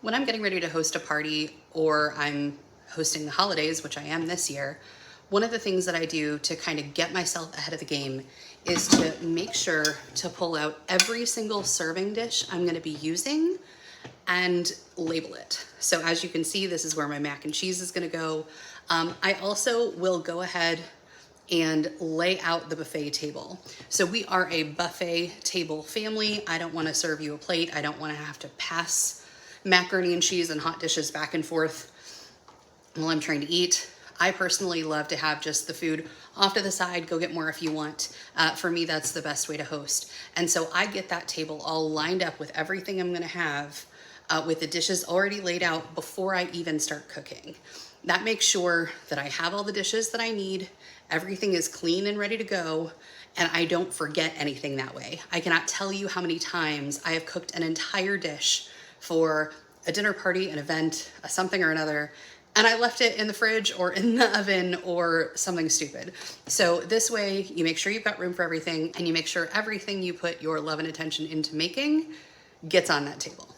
When I'm getting ready to host a party or I'm hosting the holidays, which I am this year, one of the things that I do to kind of get myself ahead of the game is to make sure to pull out every single serving dish I'm going to be using and label it. So as you can see, this is where my mac and cheese is going to go. I also will go ahead and lay out the buffet table. So we are a buffet table family. I don't want to serve you a plate. I don't want to have to pass macaroni and cheese and hot dishes back and forth while I'm trying to eat. I personally love to have just the food off to the side, go get more if you want. For me, that's the best way to host. And so I get that table all lined up with everything I'm gonna have with the dishes already laid out before I even start cooking. That makes sure that I have all the dishes that I need, everything is clean and ready to go, and I don't forget anything that way. I cannot tell you how many times I have cooked an entire dish for a dinner party, an event, a something or another, and I left it in the fridge or in the oven or something stupid. So this way you make sure you've got room for everything and you make sure everything you put your love and attention into making gets on that table.